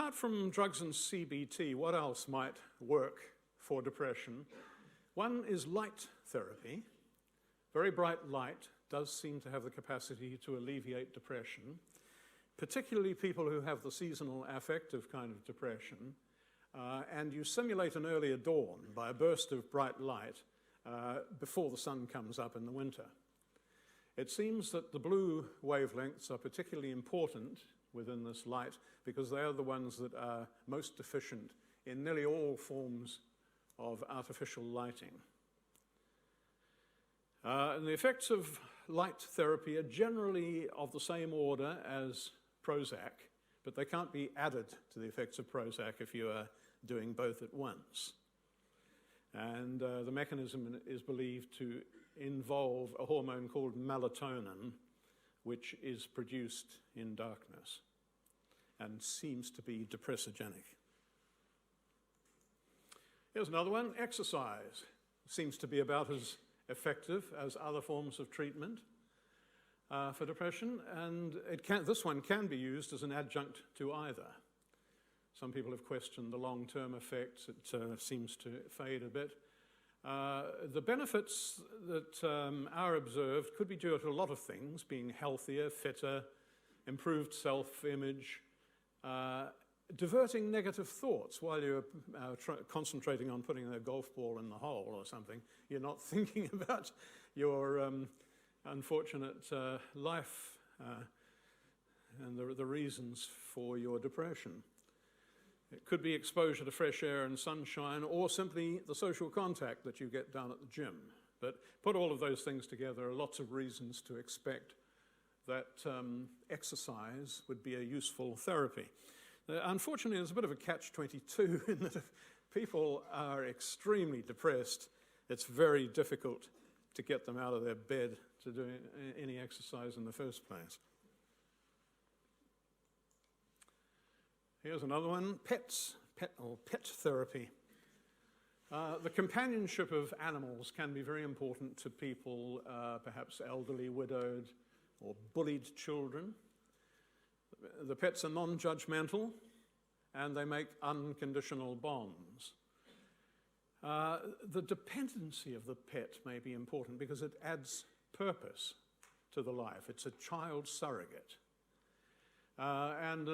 apart from drugs and CBT, what else might work for depression? One is light therapy. Very bright light does seem to have the capacity to alleviate depression, particularly people who have the seasonal affective kind of depression. And you simulate an earlier dawn by a burst of bright light before the sun comes up in the winter. It seems that the blue wavelengths are particularly important within this light because they are the ones that are most deficient in nearly all forms of artificial lighting. And the effects of light therapy are generally of the same order as Prozac, but they can't be added to the effects of Prozac if you are doing both at once. And the mechanism is believed to involve a hormone called melatonin, which is produced in darkness and seems to be depressogenic. Here's another one. Exercise seems to be about as effective as other forms of treatment for depression, and this one can be used as an adjunct to either. Some people have questioned the long-term effects. It seems to fade a bit. The benefits that are observed could be due to a lot of things: being healthier, fitter, improved self-image, diverting negative thoughts while you're concentrating on putting a golf ball in the hole or something. You're not thinking about your unfortunate life and the reasons for your depression. It could be exposure to fresh air and sunshine, or simply the social contact that you get down at the gym. But put all of those things together, there are lots of reasons to expect that exercise would be a useful therapy. Unfortunately, there's a bit of a catch-22 in that if people are extremely depressed, it's very difficult to get them out of their bed to do any exercise in the first place. Here's another one, pet therapy. The companionship of animals can be very important to people, perhaps elderly, widowed, or bullied children. The pets are non-judgmental, and they make unconditional bonds. The dependency of the pet may be important because it adds purpose to the life. It's a child surrogate. And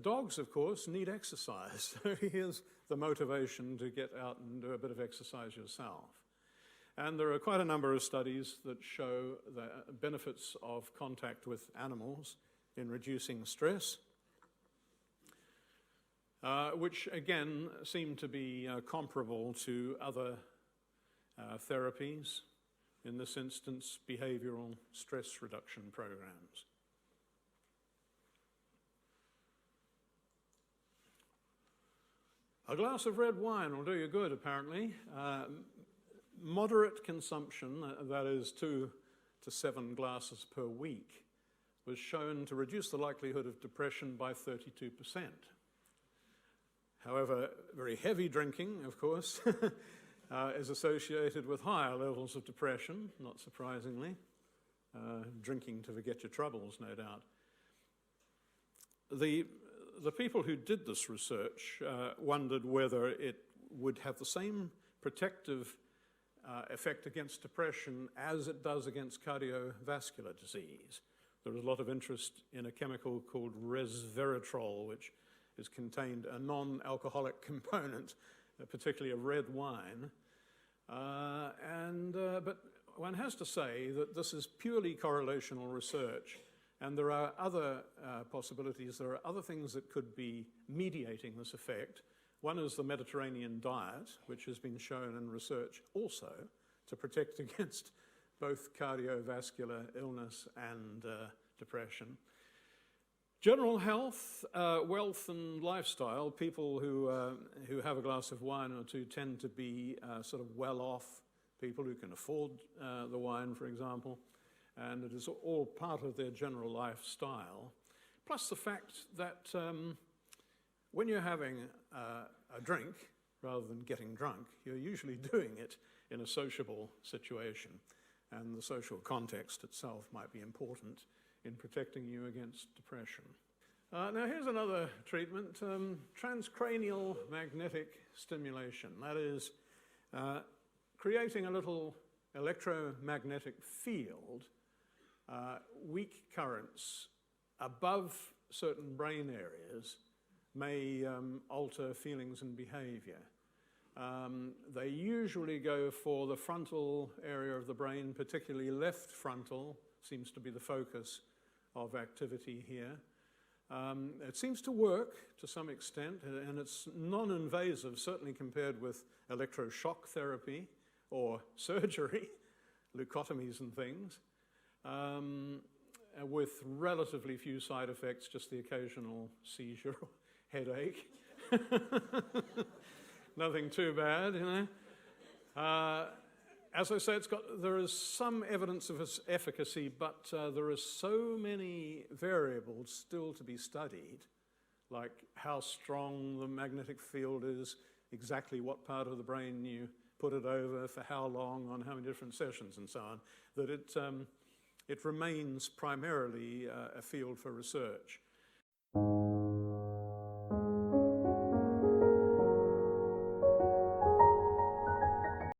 dogs, of course, need exercise. So here's the motivation to get out and do a bit of exercise yourself. And there are quite a number of studies that show the benefits of contact with animals in reducing stress, which again seem to be comparable to other therapies, in this instance, behavioral stress reduction programs. A glass of red wine will do you good, apparently. Moderate consumption, that is 2 to 7 glasses per week, was shown to reduce the likelihood of depression by 32%. However, very heavy drinking, of course, is associated with higher levels of depression, not surprisingly. Drinking to forget your troubles, no doubt. The people who did this research wondered whether it would have the same protective effect against depression as it does against cardiovascular disease. There was a lot of interest in a chemical called resveratrol, which is contained a non-alcoholic component, particularly of red wine. But one has to say that this is purely correlational research, and there are other possibilities. There are other things that could be mediating this effect. One is the Mediterranean diet, which has been shown in research also to protect against both cardiovascular illness and depression. General health, wealth and lifestyle, people who have a glass of wine or two tend to be sort of well-off people who can afford the wine, for example, and it is all part of their general lifestyle. Plus the fact that when you're having a drink, rather than getting drunk, you're usually doing it in a sociable situation, and the social context itself might be important in protecting you against depression. Now here's another treatment, transcranial magnetic stimulation. That is creating a little electromagnetic field, weak currents above certain brain areas may alter feelings and behavior. They usually go for the frontal area of the brain, particularly left frontal, seems to be the focus of activity here. It seems to work to some extent, and it's non-invasive, certainly compared with electroshock therapy or surgery, leucotomies and things, with relatively few side effects, just the occasional seizure or headache. Nothing too bad, you know. As I say, there is some evidence of its efficacy, but there are so many variables still to be studied, like how strong the magnetic field is, exactly what part of the brain you put it over, for how long, on how many different sessions, and so on, that it remains primarily a field for research.